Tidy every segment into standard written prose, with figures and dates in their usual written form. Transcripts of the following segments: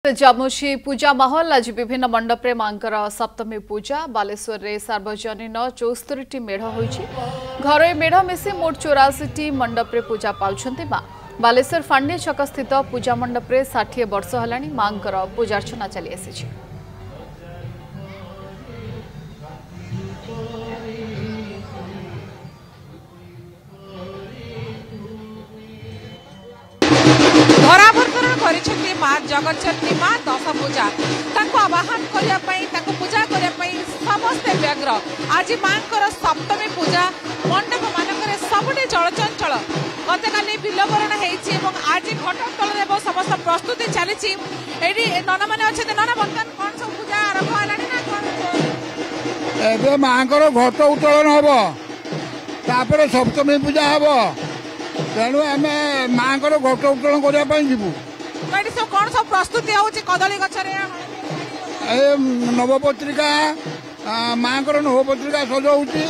जमुशी पूजा माहौल आज विभिन्न मंडप रे मांकर सप्तमी पूजा बालेश्वर रे सार्वजनीन 74 मेढ़ होईछि। घरोई मेढ़ मिसी मोट 84 मंडप रे पूजा पाउछन्ति मां। बालेश्वर फांडी छक स्थित पूजा मंडप रे 60 वर्ष हलानी मांकर पूजार्चना चली आसीछि। माँ जगतजननी माँ दश पूजा आवाहन करने पूजा करने समस्ते व्यग्र। आज माँ सप्तमी पूजा मंडप मानक सबुठी चलचंचल गतकाली बिलवरण आज घटोत्तोलन समस्त प्रस्तुति चली नना मैंने अच्छे नना बर्तमान कौन सब पूजा आरंभ है माँ घट उत्तोलन हम सप्तमी पूजा हम तेणु आम माँ घट उत्तोलन करने जीवु कौन सब प्रस्तुति होची कदली गछरे नवपत्रिका माँ नवपत्रिका सज होची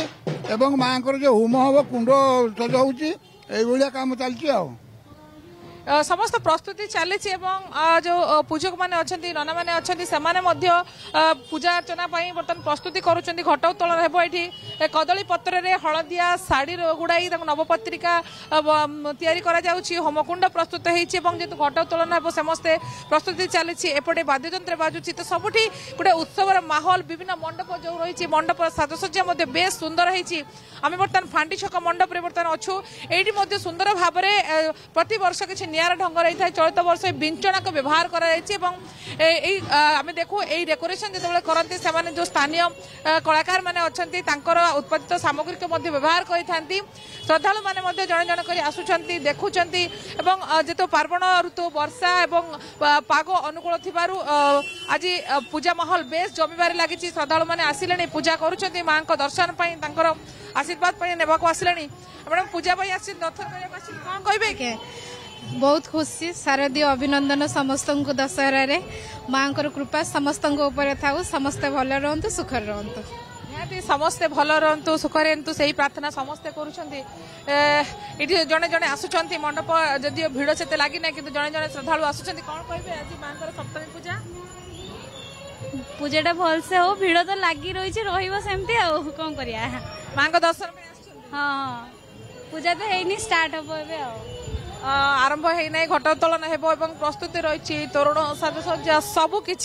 एवं माँ जो होम हम कुंड सज होची एभलिया काम चलती समस्त प्रस्तुति चली जो पूजक मैंने अच्छा नना मैंने अच्छा पूजा अर्चना बर्तमान प्रस्तुति करुँच घट उत्तोलन हे कदली पत्र रे हलदिया शाढ़ी गुड़ाई नवपत्रिका या होमकुंड प्रस्तुत होती जेहतु घट उत्तोलन हे समस्ते प्रस्तुति चली एपटे वाद्ययंत्र बाजुची तो सबुठी गोटे उत्सवर माहौल विभिन्न मंडप जो रही मंडप साजसज्जा बेस सुंदर होती आम बर्तमान फांडी छक मंडप बर्तमान अच्छू ये सुंदर भाव में प्रति वर्ष किसी नियारा ढंग रही है। चलित वर्ष विंचना को व्यवहार आम देखू यही डेकोरेशन जो करते से जो स्थानीय कलाकार मैंने अच्छा उत्पादित सामग्री को व्यवहार करते श्रद्धालु मैंने जड़े जन कर आसुंच देखुं जेतु पार्वण ऋतु वर्षा और पाग अनुकूल थी आज पूजा माहौल बेस जमीबार लगी श्रद्धालु मैंने आसिले पूजा करुँच माँ दर्शन आशीर्वाद नेबाक आसिले मैडम पूजा दर्शन कौन कहे के बहुत खुशी शारदीय अभिनंदन समस्त को दशहरा रे माँ कृपा समस्त था समस्ते भल रुहतु सुखर रुहतु निहाती समस्ते भल रुहतु सुखर रुहतु से प्रार्थना समस्ते करुँच जड़े जड़े आसुंच मंडप जदि भिड़ से लगी ना कि जड़े जड़े श्रद्धालु आसुंच कौन कहे आज माँ सप्तमी पूजा पूजाटा भलसे हो भिड़ तो लगी रही रमती कौन करिया माँ दर्शन हाँ पूजा तो है स्टार्ट हम आरंभ होना घटोत्तोलन हो प्रस्तुति रही तोरण साजसज्जा सबकि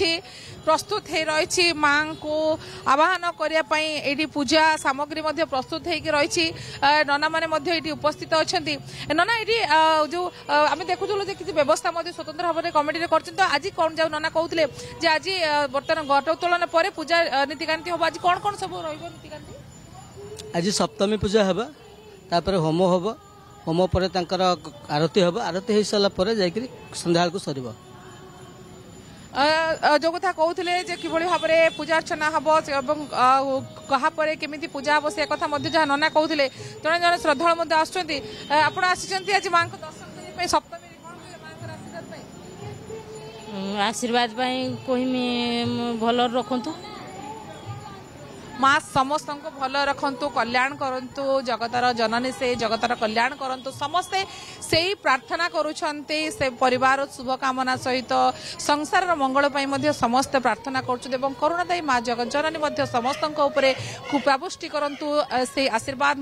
प्रस्तुत हो रही माँ को आवाहन करने पूजा सामग्री प्रस्तुत हो रही नना मैंने उपस्थित अच्छा नना ये जो आम देखुलु किसी व्यवस्था स्वतंत्र भाव में कमिटी कर आज कौन जाऊ नना कहते आज बर्तमान घटोत्तोलन पर पूजा नीतिकांति हम आज कौन कौन सब रीतिकांति आज सप्तमी पूजा है तापर होम हम होम पर आरती हम आरती हो सारा संध्या को सर जो कथा कहते कि भाव में पूजा अर्चना हम कहापर केमी पूजा हम से कथा जहाँ नना कहते जड़े जड़े श्रद्धालु आप आज माँ को दर्शन करने सप्तमी आशीर्वाद कहमी भल रखु माँ समस्त को भल रखु कल्याण करंतु जगतर जननी से जगतर कल्याण करंतु समस्ते से ही प्रार्थना करुछन्ते से परिवार शुभकामना सहित संसार मंगल पाई समस्ते प्रार्थना करुछन्ते करुणादायी माँ जगत जननी समस्त कृपापुष्टि करंतु से आशीर्वाद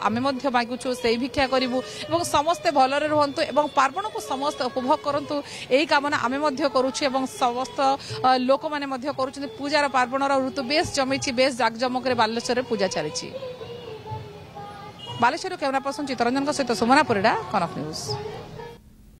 आमे मागुछु से भिक्षा करूँ और समस्ते भलरे रुहंतु एवं पार्वण को समस्त उपभोग करंतु यही कामना आमे करुछु एवं समस्त लोक माने करुछन्ते पूजार पार्वण ऋतु बेस जमी बेस जमक बालेश्वर पूजा चली बालेश्वर कैमरा पर्सन चित्तरंजन सहित सुमना परिड़ा कनक न्यूज।